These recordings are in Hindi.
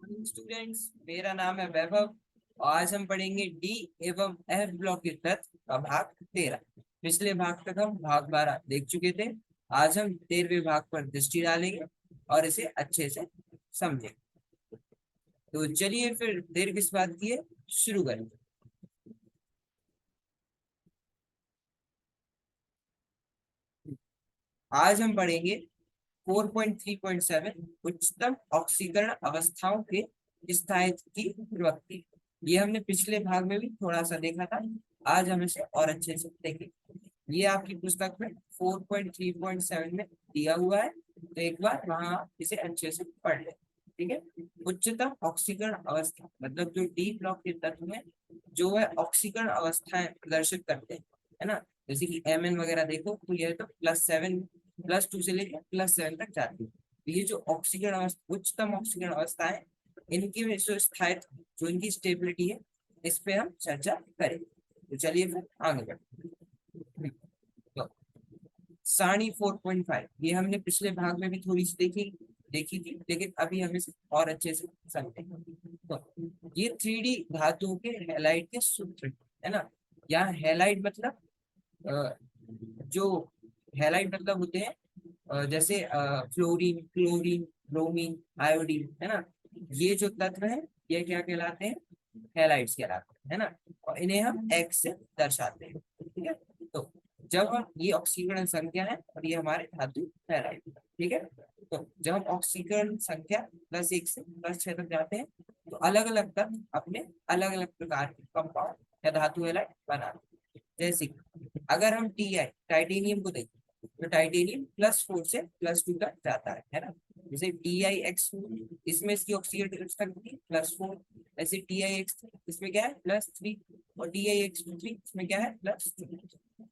स्टूडेंट्स, मेरा नाम है वैभव और आज हम पढ़ेंगे डी एवं एफ ब्लॉक के तत्व का भाग 13। पिछले भाग तक हम भाग 12 देख चुके थे। आज हम 13वें भाग पर दृष्टि डालेंगे और इसे अच्छे से समझेंगे। तो चलिए फिर देर किस बात की है, शुरू करें। आज हम पढ़ेंगे 4.3.7 उच्चतम ऑक्सीकरण अवस्थाओं के स्थायित्व की प्रवृत्ति। ये हमने पिछले भाग में भी थोड़ा सा देखा था। आज हम इसे और अच्छे से देखेंगे। ये आपकी पुस्तक में 4.3.7 में दिया हुआ है, तो एक बार वहां आप इसे अच्छे से पढ़ लें। ठीक है। उच्चतम ऑक्सीकरण अवस्था मतलब जो डी ब्लॉक के तत्व में जो है ऑक्सीकरण अवस्थाएं प्रदर्शित करते हैं, है ना। जैसे कि Mn वगैरह देखो तो यह तो +7 +2 से लेकर +7 तक जाती है। तो ये जो ऑक्सीकरण अवस्था उच्चतम ऑक्सीकरण अवस्था है, इनकी में जो स्थायित्व जो इनकी स्टेबिलिटी है, इस पे हम चर्चा करेंगे। तो चलिए फिर आगे बढ़ते हैं। तो सारणी 4.5 ये हमने पिछले भाग में भी थोड़ी सी देखी देखी थी, लेकिन अभी हम इसे और अच्छे से समझेंगे। तो ये 3D धातुओं के हैलाइड के सूत्र है ना। यहाँ हैलाइड मतलब जो हैलाइड मतलब होते हैं जैसे फ्लोरीन, क्लोरीन, ब्रोमीन, आयोडीन, है ना। ये जो तत्व है ये क्या कहलाते हैं? हैलाइड्स कहलाते हैं, है ना। और इन्हें हम एक्स से दर्शाते हैं। ठीक है। तो जब हम ये ऑक्सीकरण संख्या है और ये हमारे धातु हैलाइड, ठीक है। तो जब हम ऑक्सीकरण संख्या +1 से +6 तक जाते हैं तो अलग अलग तत्व अपने अलग अलग प्रकार के कंपाउंड या धातु हैलाइड बनाते हैं। जैसे कि अगर हम टाइटेनियम को देखें तो टाइटेनियम +4 से +2 तक जाता है ना। जैसे TiX4 इसमें इसकी ऑक्सीडेटिव स्थिति +4। ऐसे TiX3 इसमें क्या है +3 और TiX23 इसमें क्या है +2,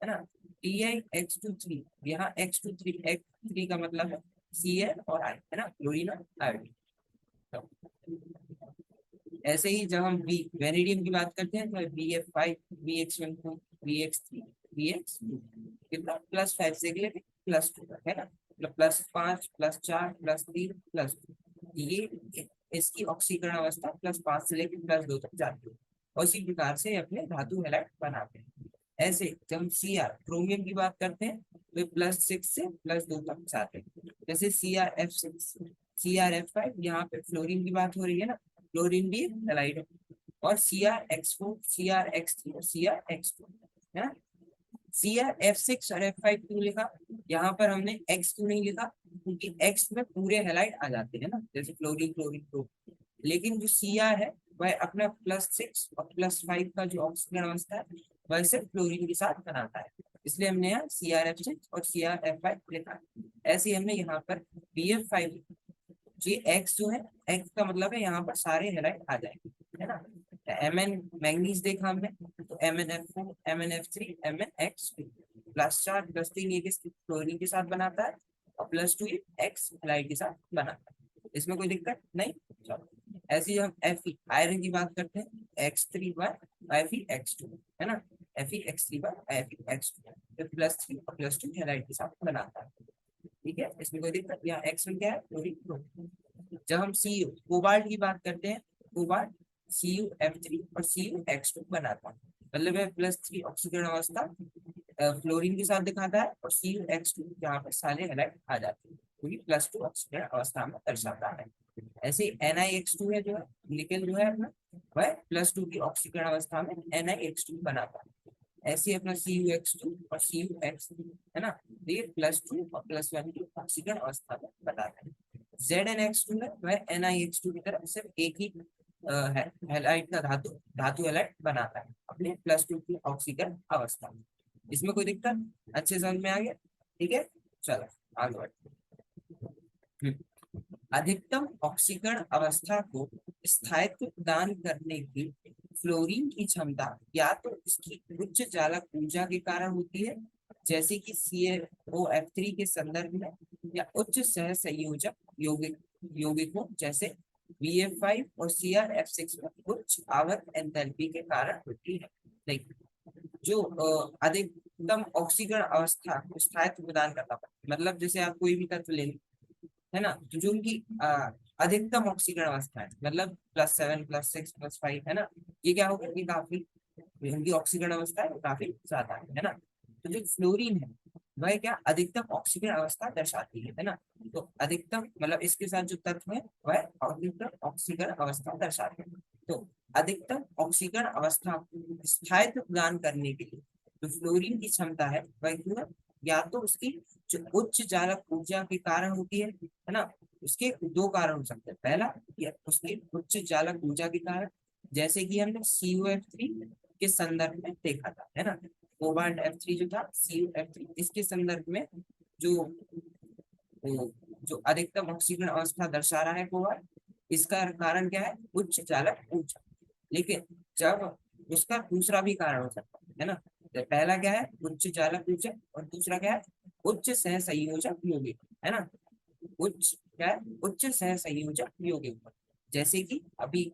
है ना। TiX23 यहाँ X3 का मतलब है Cl और I, है ना, क्लोरीन और आयोडीन। तो ऐसे ही जब हम वेनेडियम की बात करते हैं तो BF5, BX14, BX3, BX2 कितना +5 से अगले +2 तक, है ना। मतलब +5, +4, +3, +2, ये इसकी ऑक्सीकरण अवस्था +5 से लेकर +2 तक जाती है। और इसी प्रकार से अपने धातु हैलाइड बनाते हैं। ऐसे जब हम क्रोमियम की बात करते हैं तो +6 से +2 तक जाते हैं। जैसे CrF6, CrF5, यहाँ पे फ्लोरीन की बात हो रही है ना, क्लोरीन भी हैलाइड है। और CrX4, CrX3 और CrX2, है ना। CrF6 और F5 क्यों लिखा? यहाँ पर हमने X क्यों नहीं लिखा? क्योंकि X में पूरे हैलाइड आ जाते हैं ना, जैसे क्लोरीन, क्लोरीन, क्लोरीन। लेकिन जो Cr है वह अपना +6 और +5 का जो ऑक्सीजन अवस्था है वह सिर्फ क्लोरीन के साथ बनाता है। इसलिए हमने यहाँ CrF6 और CrF5 लिखा है। ऐसे ही हमने यहाँ पर BF5, जी एक्स जो है, एक्स का मतलब है यहाँ पर सारे हैलाइड आ जाएंगे, है ना। Mn मैंगनीज देखा हमने तो MnF4, MnF3, MnX2 +4 +3 ये किस क्लोरीन के साथ बनाता है और +2 ये एक्स हैलाइड के साथ बनाता है। इसमें कोई दिक्कत नहीं। चलो ऐसे ही हम Fe आयरन की बात करते हैं X3 / Fe2, है ना। Fe3 / Fe2 +3 और +2 हैलाइड के साथ बनाता है। ठीक है, इसमें कोई दिक्कत? यहाँ एक्स में क्या है क्लोरीन। जब हम कोबाल्ट की बात करते हैं, कोबाल्ट CuF3 और CuX2 बनाता है। मतलब है +3 ऑक्सीकरण अवस्था फ्लोरीन के साथ दिखाता है और CuX2 जहाँ पर सारे हैलाइड आ जाते हैं क्योंकि +2 ऑक्सीकरण अवस्था में दर्शाता है। ऐसे NiX2 है जो है निकेल जो है अपना, वह +2 की ऑक्सीकरण अवस्था में NiX2 बनाता है। ऐसे अपना CuX2 और CuX3, है ना, ये +2 और +1 की ऑक्सीकरण अवस्था में बताते हैं। ZnX2 है वह NiX2 की तरह सिर्फ एक ही हैलाइड का धातु धातु हैलाइड बनाता है अपने +2 की ऑक्सीकरण अवस्था में। इसमें कोई दिक्कत? अच्छे समझ में आ गया? ठीक है, चलो आगे बढ़ते हैं। अधिकतम ऑक्सीकरण अवस्था को स्थायित्व प्रदान करने की फ्लोरीन की क्षमता या तो इसकी उच्च चालक ऊर्जा के कारण होती है, जैसे कि CaOF3 के संदर्भ में, या उच्च सह संयोजक यौगिक यौगिकों जैसे BF5 और CrF6 में उच्च आवर्त एंथैल्पी के कारण होती है। देखिए, जो अधिकतम ऑक्सीकरण अवस्था स्थायित्व प्रदान करता है, मतलब जैसे आप कोई भी तत्व ले, है ना, तो जो उनकी अधिकतम ऑक्सीकरण अवस्था है, मतलब +7 +6 +5 है ना, ये क्या होगा, ये काफी, इनकी ऑक्सीकरण अवस्था है वो काफी ज्यादा है ना। तो जो फ्लोरीन है वह क्या अधिकतम ऑक्सीकरण अवस्था दर्शाती है ना। तो अधिकतम मतलब इसके साथ जो तत्व है वह अधिकतम ऑक्सीकरण अवस्था दर्शाते हैं। तो अधिकतम ऑक्सीकरण अवस्था स्थायित्व प्रदान करने के लिए जो फ्लोरीन की क्षमता है वह क्यों है, या तो उसकी जो उच्च चालक ऊर्जा के कारण होती है ना। उसके दो कारण हो सकते हैं, पहला ये उसके उच्च चालक ऊर्जा के कारण, जैसे कि हमने CuF3 के संदर्भ में देखा था है ना। कोबाल्ट F3 जो था, CuF3, इसके संदर्भ में जो जो अधिकतम ऑक्सीकरण अवस्था दर्शा रहा है कोबाल्ट, इसका कारण क्या है, उच्च चालक ऊर्जा। लेकिन जब उसका दूसरा भी कारण हो सकता है ना, तो पहला क्या है, उच्च चालक ऊर्जा, और दूसरा क्या है, उच्च सह संयोजक यौगिक है ना। उच्च क्या है, उच्च सह संयोजक यौगिक, जैसे कि अभी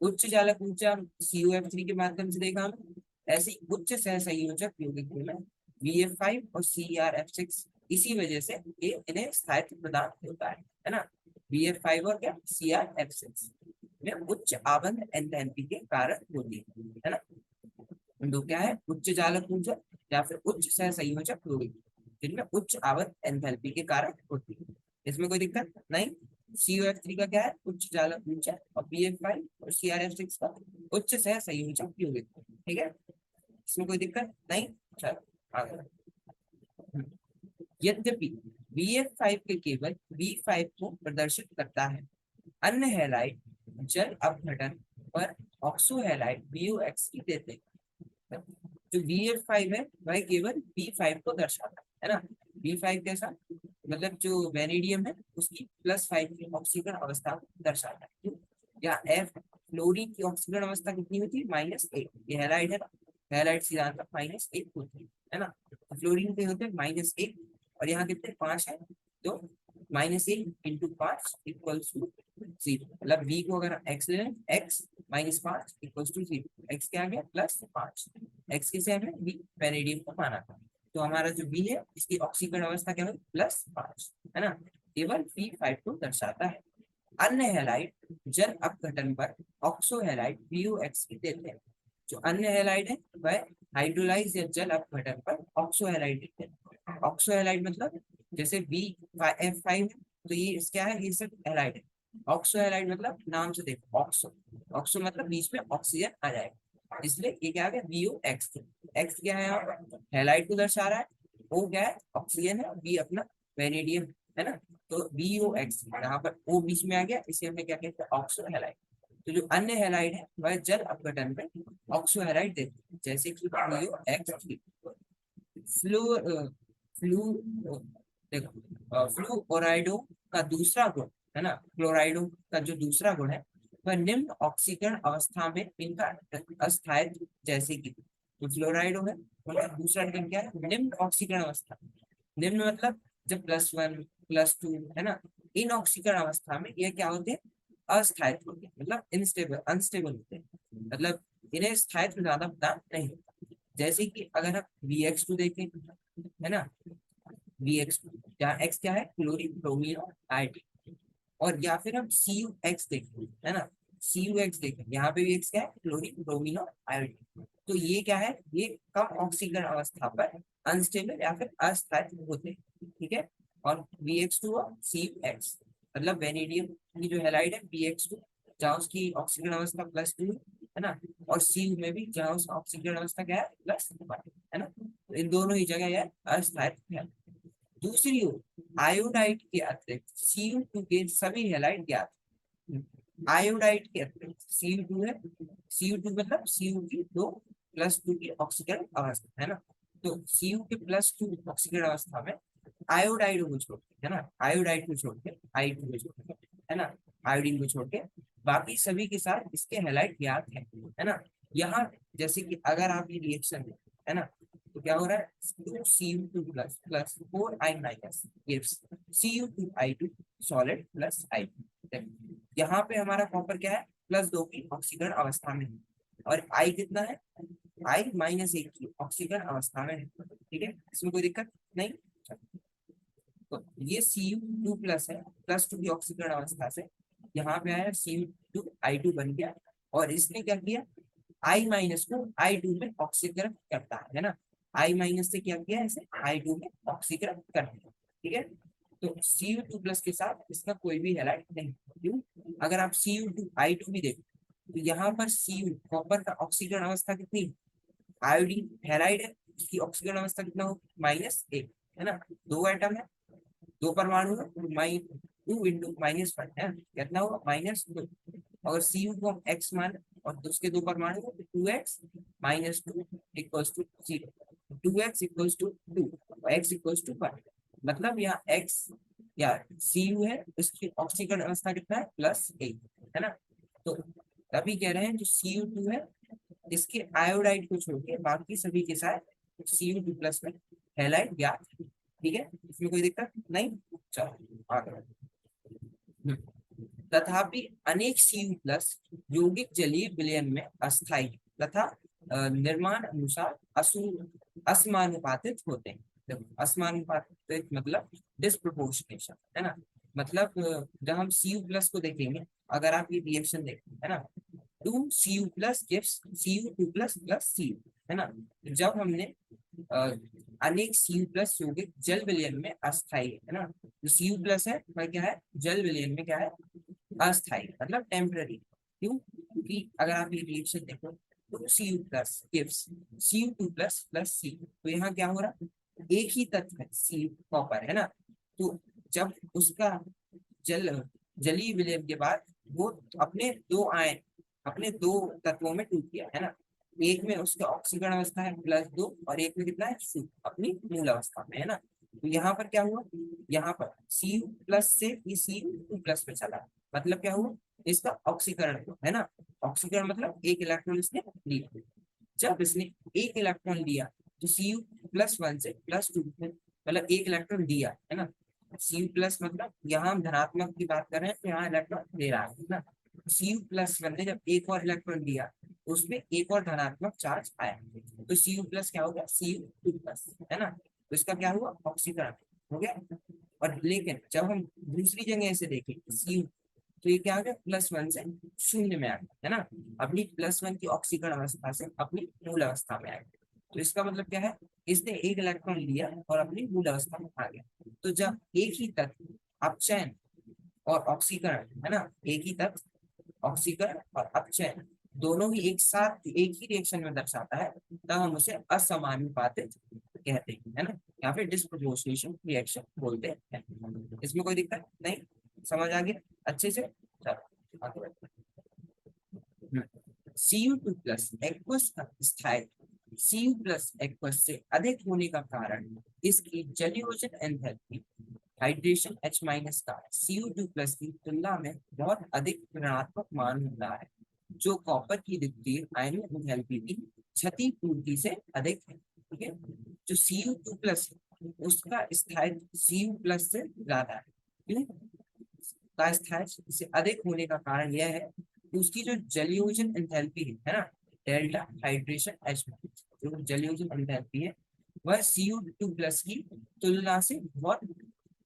उच्च चालक ऊर्जा CuF3 के माध्यम से देखा हमने, ऐसे ही उच्च सह संयोजक यौगिक में VF5 और CrF6, इसी वजह से ये इन्हें स्थायित्व प्रदान होता है ना। VF5 और क्या, CrF6 में उच्च आबंध एंथैल्पी के कारण होती है ना। तो क्या है, उच्च चालक ऊर्जा या फिर उच्च सह संयोजक यौगिक, जिनमें उच्च आबंध एंथैल्पी के कारण होती है, इसमें कोई दिक्कत नहीं। CuF3 का क्या है, उच्च चालक ऊर्जा, और BF5 और CrF6 का उच्च सह संयोजक यौगिक, ठीक है, इसमें कोई दिक्कत नहीं। चलो आगे। यद्यपि BF5 के केवल B5 को प्रदर्शित करता है, अन्य हैलाइड जल अपघटन पर ऑक्सो हैलाइड BOX की देते हैं। जो BF5 है वह केवल B5 को दर्शाता है ना। B5 कैसा, मतलब जो वेनेडियम है उसकी +5 की ऑक्सीकरण अवस्था को दर्शाता है। या F फ्लोरीन की ऑक्सीकरण अवस्था कितनी होती है, -1, ये हैलाइड है ना, हैलाइड सिद्धांत -1 होती है ना। तो फ्लोरीन के होते हैं -1, और यहाँ कितने 5 है, तो -1 × 5 = 0, मतलब बी को अगर x ले लें, x -5 = 0, x क्या आ गया +5, x किसे हमें बी वेनेडियम को माना था। तो हमारा जो बी है इसकी ऑक्सीकरण अवस्था क्या है, +5 है ना, केवल B5 को दर्शाता है। अन्य हैलाइड जल अपघटन पर ऑक्सो हैलाइड BOX की देते हैं। जो अन्य हैलाइड है वह हाइड्रोलाइज या जल अपघटन पर ऑक्सो हैलाइड देते हैं। ऑक्सो हैलाइड मतलब जैसे BF5 तो ये क्या है, ये सिर्फ हैलाइड है। ऑक्सो हैलाइड मतलब नाम से देखो, ऑक्सो, ऑक्सो मतलब बीच में ऑक्सीजन आ जाएगा, इसलिए ये क्या आ गया BOX। एक्स क्या है, यहाँ पर हैलाइड को दर्शा रहा है, O क्या है, ऑक्सीजन है, बी अपना वेनेडियम है ना। तो BOX यहाँ पर O बीच में आ गया, इसे हमने क्या कहते हैं, ऑक्सो हैलाइड। तो जो अन्य हैलाइड है वह जल अपघटन में ऑक्सो हैलाइड देते हैं, जैसे कि BOX। फ्लू फ्लू देखो फ्लूओराइडो का दूसरा गुण है ना, क्लोराइडो का जो दूसरा गुण है वह निम्न ऑक्सीकरण अवस्था में इनका अस्थायित्व, जैसे कि तो फ्लोराइडो है, उनका दूसरा गुण क्या है, निम्न ऑक्सीकरण अवस्था। निम्न मतलब जब +1 +2 है ना, इन ऑक्सीकरण अवस्था में यह क्या होते हैं, अस्थायित्व होते हैं, मतलब इनस्टेबल अनस्टेबल होते हैं, मतलब इन्हें स्थायित्व ज्यादा प्रदान नहीं होता। जैसे कि अगर हम VX2 देखें है ना, VX2 जहाँ X क्या है, क्लोरीन ब्रोमीन और आयोडीन, और या फिर हम CuX देखें है ना, CuX देखें, यहाँ पे भी X क्या है, क्लोरीन ब्रोमीन और आयोडीन। तो ये क्या है, ये कम ऑक्सीकरण अवस्था पर अनस्टेबल या फिर अस्थायी होते हैं, ठीक है। और VX2 और CuX मतलब वेनेडियम की जो हैलाइड है VX2, जहाँ उसकी ऑक्सीकरण अवस्था +2 है ना, और Cu में भी जहाँ उसका ऑक्सीकरण अवस्था क्या है, +1 है ना। तो इन दोनों ही जगह यह अस्थायी है। दूसरी ओर आयोडाइड के अतिरिक्त Cu2 के सभी हैलाइड ज्ञात हैं। आयोडाइड के अतिरिक्त Cu2 है, Cu2 मतलब Cu की 2+2 की ऑक्सीकरण अवस्था है ना। तो Cu के +2 ऑक्सीकरण अवस्था में आयोडाइड को छोड़ के है ना, आयोडाइड को छोड़ के I2 को छोड़ के है ना, आयोडीन को छोड़ के बाकी सभी के साथ इसके हैलाइड ज्ञात है ना। यहाँ जैसे कि अगर आप ये रिएक्शन है ना, तो क्या हो रहा है, Cu2 plus plus 4I- gives Cu2I2 solid plus I2। यहाँ पे हमारा कॉपर क्या है, +2 की ऑक्सीकरण अवस्था में है, और I कितना है, I-1 की ऑक्सीकरण अवस्था में है, ठीक है, इसमें कोई दिक्कत नहीं। तो ये Cu2+ है, +2 की ऑक्सीकरण अवस्था से यहाँ पे आया Cu2I2 बन गया, और इसने क्या किया, I- को I2 में ऑक्सीकरण करता है ना, I- से क्या किया, इसे I2 में ऑक्सीकरण कर दिया। ठीक है, तो Cu2+ के साथ इसका कोई भी हैलाइड नहीं। क्यों? अगर आप Cu2I2 भी देखो तो यहाँ पर Cu कॉपर का ऑक्सीकरण अवस्था कितनी, आयोडीन हैलाइड है, इसकी ऑक्सीकरण अवस्था कितना हो, -1 है ना, 2 एटम है, 2 परमाणु है, -2 इंटू -1 है, कितना हुआ, -2। अगर Cu को हम x मान और उसके 2 परमाणु हो तो 2x -2 equals to 0, 2x equals to 2 और x इक्वल्स टू 1। मतलब यहाँ x या Cu है, इसकी ऑक्सीकरण अवस्था कितना है, +1 है ना। तो तभी कह रहे हैं जो Cu2 है, इसके आयोडाइड को छोड़ के बाकी सभी के साथ Cu2+ में हैलाइड ज्ञात है। ठीक है, इसमें कोई दिक्कत नहीं। चलो आगे। तथापि अनेक Cu+ यौगिक जलीय विलयन में अस्थायी तथा निर्माण अनुसार असमानुपातित होते हैं। देखो, असमानुपातित मतलब डिस्प्रोपोर्शनेशन है ना, मतलब जब हम Cu+ को देखेंगे, अगर आप ये रिएक्शन देखें है ना, 2Cu+ gives Cu2+ plus Cu है ना। जब हमने अनेक Cu+ यौगिक जल विलयन में अस्थायी है ना, जो Cu+ है वह क्या है, जल विलयन में क्या है, अस्थायी मतलब टेम्पररी। क्यों? क्योंकि अगर आप ये रिएक्शन देखो तो Cu+ gives Cu2+ plus C, तो यहाँ क्या हो रहा है, एक ही तत्व है C कॉपर है ना, तो जब उसका जल जलीय विलयन के बाद वो अपने दो आयन अपने दो तत्वों में टूट गया है ना, एक में उसका ऑक्सीकरण अवस्था है +2 और एक में कितना है, अपनी मूल अवस्था में है ना। तो यहाँ पर क्या हुआ, यहाँ पर Cu+ से ये Cu2+ पे चला, मतलब क्या हुआ, इसका ऑक्सीकरण हुआ है ना। ऑक्सीकरण मतलब एक इलेक्ट्रॉन इसने लिया, जब इसने एक इलेक्ट्रॉन लिया तो Cu+1 से +2 में, मतलब एक इलेक्ट्रॉन दिया है ना। Cu+ मतलब यहाँ हम धनात्मक की बात कर रहे हैं तो यहाँ इलेक्ट्रॉन दे रहा है ना। Cu+1 ने जब एक और इलेक्ट्रॉन दिया तो उसमें एक और धनात्मक चार्ज आया, तो Cu+ क्या हो गया, Cu2+ है ना। तो इसका क्या हुआ, ऑक्सीकरण हो गया। और लेकिन जब हम दूसरी जगह से देखें Cu, तो ये क्या आ गया, +1 से शून्य में आ गया है ना, अपनी +1 की ऑक्सीकरण अवस्था से अपनी मूल अवस्था में आ गया। तो इसका मतलब क्या है, इसने एक इलेक्ट्रॉन लिया और अपनी मूल अवस्था में आ गया। तो जब एक ही तत्व अपचयन और ऑक्सीकरण है ना, एक ही तत्व ऑक्सीकरण और अपचयन दोनों ही एक साथ एक ही रिएक्शन में दर्शाता है, तब हम उसे असमानुपातित कहते हैं है ना, यहाँ पे डिस्प्रोपोर्शनेशन रिएक्शन बोलते हैं। इसमें कोई दिक्कत नहीं, समझ आ गया अच्छे से। चलो आगे बढ़ते हैं। Cu2+ एक्वस का स्थायित्व Cu+ एक्वस से अधिक होने का कारण इसकी जलयोजन एंथैल्पी हाइड्रेशन H- का Cu2+ की तुलना में बहुत अधिक ऋणात्मक मान होता है, जो कॉपर की द्वितीय आयनिक एंथैल्पी की क्षतिपूर्ति से अधिक है। ठीक है, जो Cu2+ है उसका स्थायित्व Cu+ से ज्यादा है। क्यों? का स्थायित्व से अधिक होने का कारण यह है कि उसकी जो जलयोजन एंथैल्पी है ना, डेल्टा हाइड्रेशन H, जो जलयोजन एंथैल्पी है वह Cu2+ की तुलना से बहुत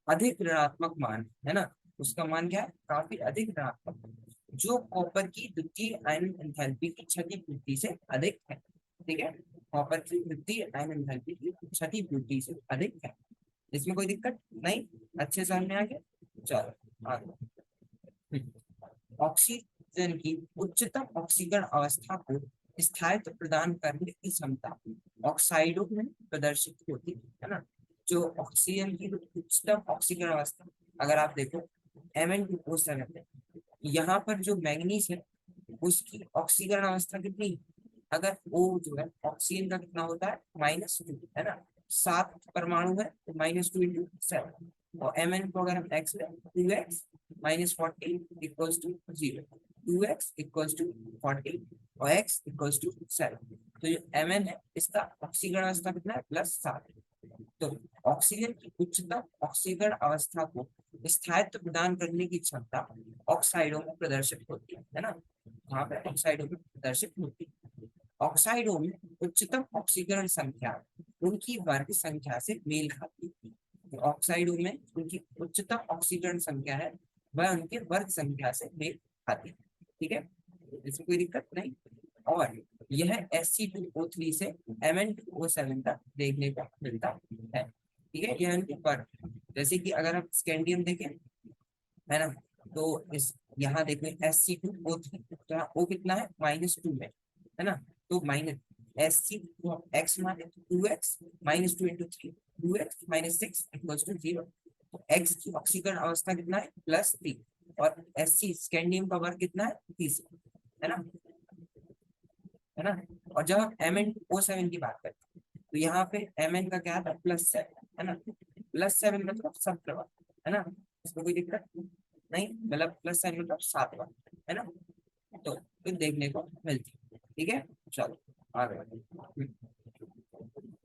अधिक ऋणात्मक मान है ना, उसका मान क्या है, काफी अधिक ऋणात्मक, जो कॉपर की द्वितीय आयनिक एंथैल्पी की क्षतिपूर्ति से अधिक है। ठीक है, कॉपर की द्वितीय आयनिक एंथैल्पी की क्षतिपूर्ति से अधिक है। इसमें कोई दिक्कत नहीं, अच्छे समझ में आ गया। चलो आगे। ऑक्सीजन की उच्चतम ऑक्सीकरण अवस्था को स्थायित्व प्रदान करने की क्षमता ऑक्साइडों में प्रदर्शित होती है ना। जो ऑक्सीजन की उच्चतम ऑक्सीकरण अवस्था, अगर आप देखो Mn2O7 यहाँ पर जो मैग्नीज है उसकी ऑक्सीकरण अवस्था कितनी, अगर O जो है ऑक्सीजन का कितना होता है, -2 है ना, 7 परमाणु है तो -2 इंटू 7, और Mn को अगर हम x लें 2x -40 equals to 0, 2x equals to 40 और x इक्वल्स टू 7, तो जो Mn है इसका ऑक्सीकरण अवस्था कितना है, +7। तो ऑक्सीजन की उच्चतम ऑक्सीकरण अवस्था को स्थायित्व प्रदान करने की क्षमता ऑक्साइडों में प्रदर्शित होती है ना, वहां पर ऑक्साइडों में प्रदर्शित होती है। ऑक्साइडों में उच्चतम ऑक्सीकरण संख्या उनकी वर्ग संख्या से मेल खाती है, ऑक्साइडों में उनकी उच्चतम ऑक्सीकरण संख्या है वह उनके वर्ग संख्या से मेल खाती है। ठीक है, इसमें कोई दिक्कत नहीं। और यह Sc2O3 से Mn2O7 तक देखने को मिलता है। ठीक है, यह इनके वर्ग। जैसे कि अगर हम स्कैंडियम देखें, है ना, तो इस यहाँ देखो Sc2O3, तो O कितना है, -2 है ना, तो माइनस Sc x माने 2x -2 × 3, 2x -6 = 0। तो x की ऑक्सीकरण अवस्था कितना है, +3, और Sc स्कैंडियम का वर्ग कितना है, 30, है ना, है ना। और जब हम Mn2O7 की बात करते हैं तो यहाँ पे Mn का क्या था, +7, है ना, +7 मतलब सब्ट्रैक्ट, है ना, इसमें कोई दिक्कत नहीं, मतलब +7 मतलब 7 बार, है ना, तो फिर देखने को मिलती है। ठीक है, चलो आगे बढ़ते।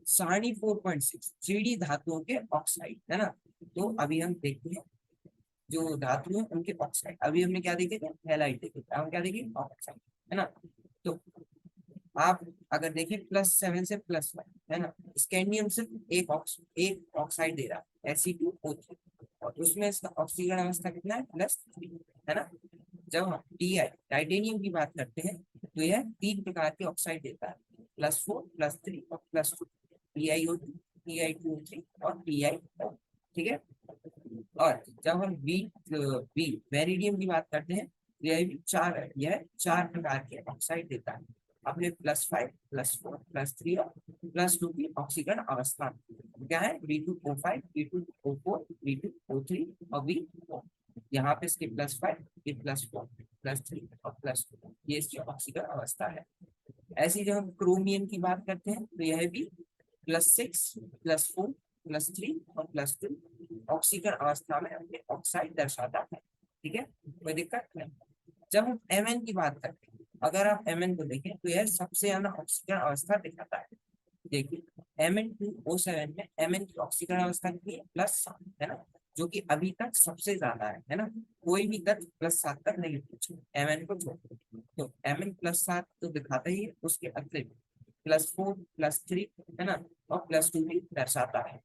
सारणी 4.6 3D धातुओं के ऑक्साइड, है ना। तो अभी हम देखते हैं जो धातु है उनके ऑक्साइड। अभी हमने क्या देखे थे, हैलाइड देखे थे, हम क्या देखे, ऑक्साइड, है ना। तो आप अगर देखें +7 से +1, है ना, स्कैंडियम सिर्फ एक ऑक्साइड दे रहा है Fe2O3, और उसमें इसका ऑक्सीकरण अवस्था कितना है, +3, है ना। जब हम टाइटेनियम की बात करते हैं तो यह 3 प्रकार के ऑक्साइड देता है, +4, +3 और +2, PiO2, Ti2O3 और PiO। ठीक है, और जब हम बी वेरिडियम की बात करते हैं तो यह 4 प्रकार के ऑक्साइड देता है अपने +5, +4, +3 और +2 की ऑक्सीकरण अवस्था। क्या है, B2O5, B2O4, B2O3 और B4। यहाँ पे इसके +5, ये +4, +3 और +2, ये इसकी ऑक्सीकरण अवस्था है। ऐसी जब हम क्रोमियम की बात करते हैं तो यह भी +6, +4, +3 और +2 ऑक्सीकरण अवस्था में अपने ऑक्साइड दर्शाता है। ठीक है, कोई दिक्कत नहीं। जब हम Mn की बात करते हैं, अगर आप Mn को देखें तो यह सबसे ज्यादा ऑक्सीकरण अवस्था दिखाता है। देखिए Mn2O7 में Mn की ऑक्सीकरण अवस्था कितनी है, +7, है ना, जो कि अभी तक सबसे ज्यादा है ना। कोई भी तत्व +7 तक नहीं पहुंचे Mn को छोड़, तो Mn +7 तो दिखाता ही है, उसके अतिरिक्त +4, +3, है ना, और +2 भी दर्शाता है।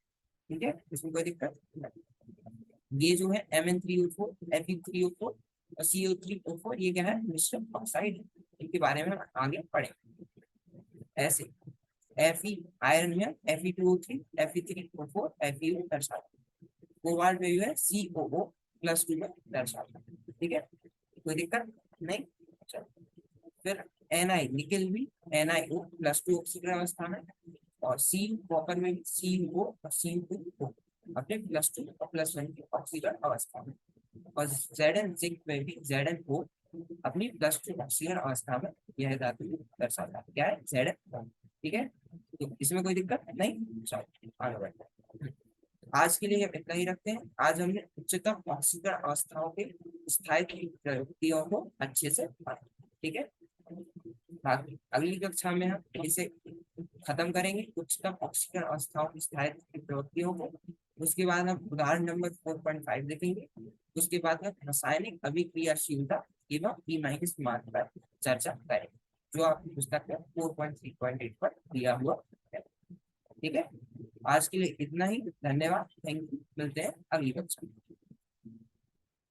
ठीक है, इसमें कोई दिक्कत नहीं। ये जो है Mn3O4, Fe3O4 और CO3O4, ये क्या है, मिश्र ऑक्साइड है। इनके बारे में हम आगे पढ़ेंगे। ऐसे Fe आयरन में Fe2O3, Fe3O4, FeO दर्शाता है। कोबाल्ट में जो है COO+2 में दर्शाता है। ठीक है, कोई दिक्कत नहीं। चलो फिर Ni निकल भी NiO+2 ऑक्सीकरण अवस्था में, और सी कॉपर में CO और CO2O अपने +2 और +1 की ऑक्सीकरण अवस्था में, और Zn जिंक में भी ZnO अपनी +2 ऑक्सीकरण अवस्था में यह धातु दर्शाता है। क्या है, Zn। ठीक है, तो इसमें कोई दिक्कत नहीं। चलो आगे बढ़ते हैं। आज के लिए हम इतना ही रखते हैं। आज हमने उच्चतम ऑक्सीकरण अवस्थाओं के स्थायित्व प्रयुक्तियों को अच्छे से पढ़ा। ठीक है, बाकी अगली कक्षा में हम इसे खत्म करेंगे, उच्चतम ऑक्सीकरण अवस्थाओं की स्थायित्व की प्रवृत्तियों को। उसके बाद हम उदाहरण नंबर 4.5 देखेंगे। उसके बाद हम रासायनिक अभिक्रियाशीलता एवं E- मार्ग पर चर्चा करेंगे, जो आपकी पुस्तक में 4.3.8 पर दिया हुआ है। ठीक है, आज के लिए इतना ही। धन्यवाद, थैंक यू, मिलते हैं अगली कक्षा में।